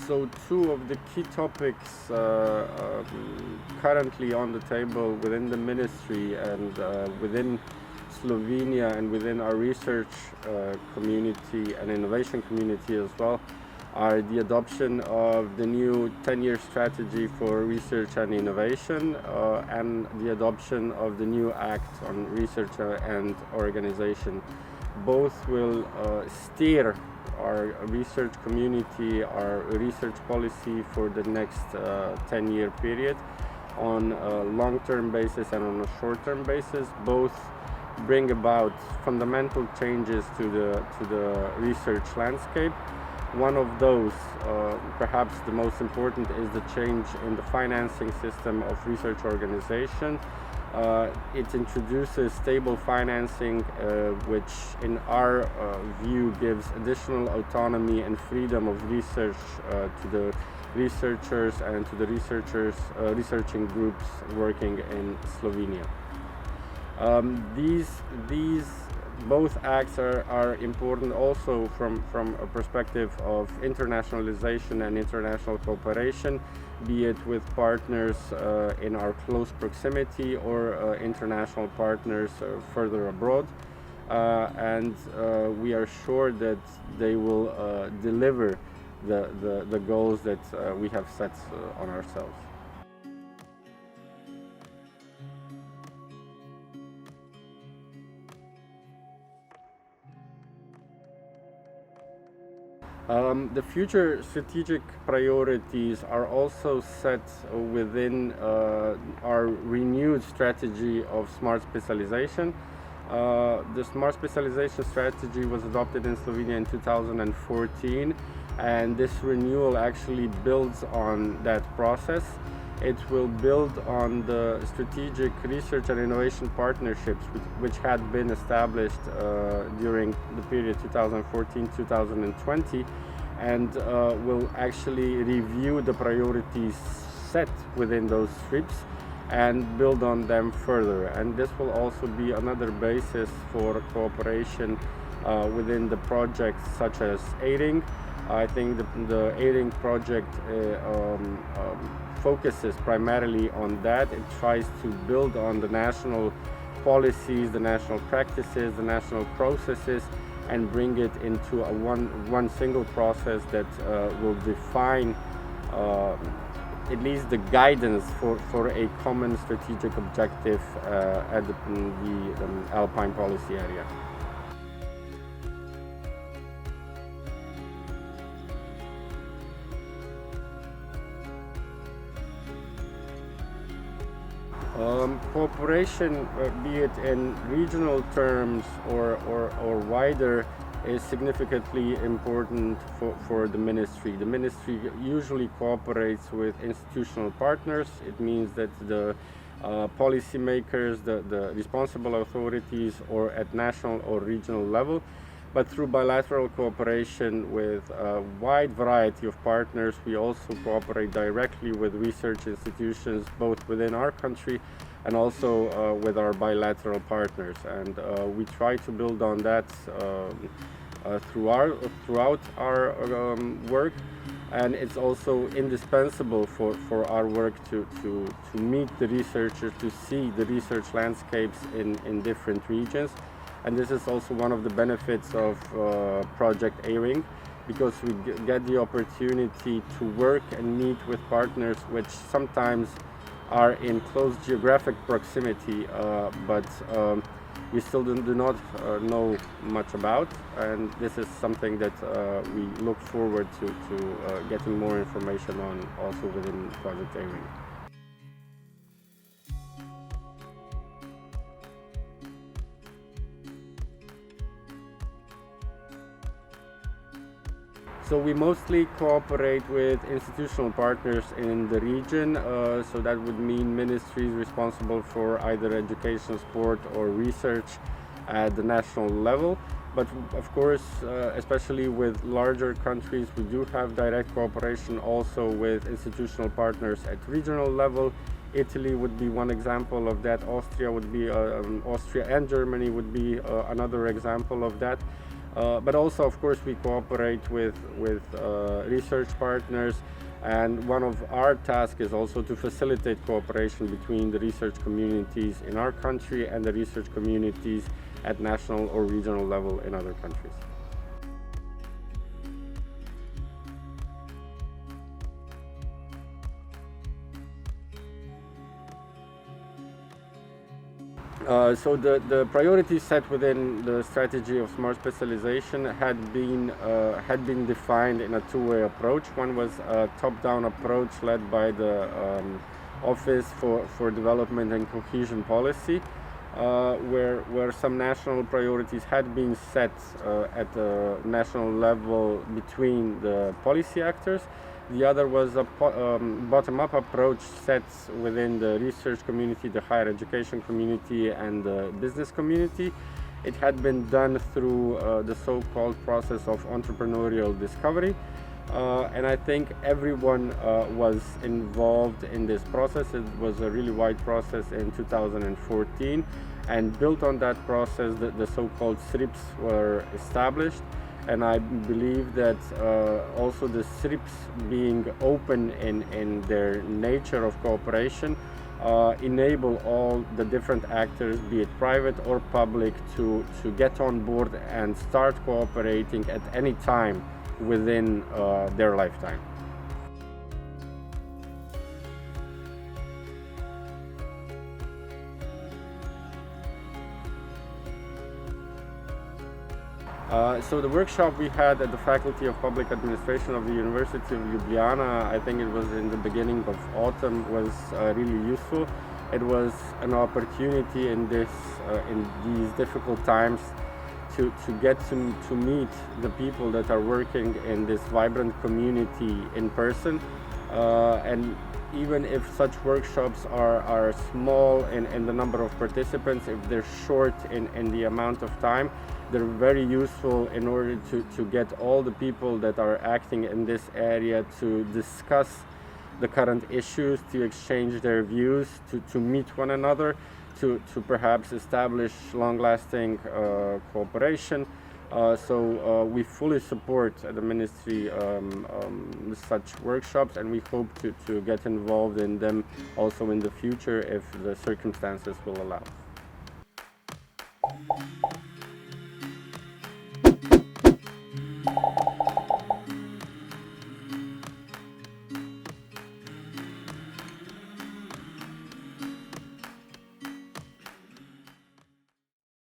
So two of the key topics currently on the table within the ministry and within Slovenia and within our research community and innovation community as well are the adoption of the new 10-year strategy for research and innovation and the adoption of the new Act on Research and Organization. Both will steer our research community, our research policy for the next 10-year period on a long-term basis and on a short-term basis. Both bring about fundamental changes to the research landscape. One of those, perhaps the most important, is the change in the financing system of research organization. It introduces stable financing, which in our view gives additional autonomy and freedom of research to the researchers and to the researching groups working in Slovenia. These both acts are important also from a perspective of internationalization and international cooperation, be it with partners in our close proximity or international partners further abroad. And we are sure that they will deliver the goals that we have set on ourselves. The future strategic priorities are also set within our renewed strategy of smart specialization. The smart specialization strategy was adopted in Slovenia in 2014, and this renewal actually builds on that process. It will build on the strategic research and innovation partnerships which had been established during the period 2014-2020, and will actually review the priorities set within those strips and build on them further. And this will also be another basis for cooperation within the projects such as AIRING. I think the AIRING project focuses primarily on that. It tries to build on the national policies, the national practices, the national processes, and bring it into a one single process that will define at least the guidance for a common strategic objective at the Alpine policy area. Cooperation, be it in regional terms or wider, is significantly important for the ministry. The ministry usually cooperates with institutional partners. It means that the policymakers, the responsible authorities, or at national or regional level, but through bilateral cooperation with a wide variety of partners. We also cooperate directly with research institutions, both within our country and also with our bilateral partners. And we try to build on that throughout our work. And it's also indispensable for our work to meet the researchers, to see the research landscapes in different regions. And this is also one of the benefits of Project AIRING, because we get the opportunity to work and meet with partners which sometimes are in close geographic proximity, but we still do not know much about. And this is something that we look forward to getting more information on also within Project AIRING. So we mostly cooperate with institutional partners in the region, so that would mean ministries responsible for either education, sport or research at the national level. But of course, especially with larger countries, we do have direct cooperation also with institutional partners at regional level. Italy would be one example of that. Austria and Germany would be another example of that. But also, of course, we cooperate with research partners, and one of our tasks is also to facilitate cooperation between the research communities in our country and the research communities at national or regional level in other countries. So the priorities set within the strategy of smart specialization had been defined in a two-way approach. One was a top-down approach led by the Office for Development and Cohesion Policy, where some national priorities had been set at the national level between the policy actors. The other was a bottom-up approach set within the research community, the higher education community, and the business community. It had been done through the so-called process of entrepreneurial discovery. And I think everyone was involved in this process. It was a really wide process in 2014. And built on that process, the so-called SRIPs were established. And I believe that also the SRIPs being open in their nature of cooperation enable all the different actors, be it private or public, to get on board and start cooperating at any time within their lifetime. So the workshop we had at the Faculty of Public Administration of the University of Ljubljana, I think it was in the beginning of autumn, was really useful. It was an opportunity in these difficult times to get to meet the people that are working in this vibrant community in person. And even if such workshops are small in the number of participants, if they're short in the amount of time, they're very useful in order to get all the people that are acting in this area to discuss the current issues, to exchange their views, to meet one another, to perhaps establish long-lasting cooperation. So we fully support the ministry such workshops, and we hope to get involved in them also in the future if the circumstances will allow.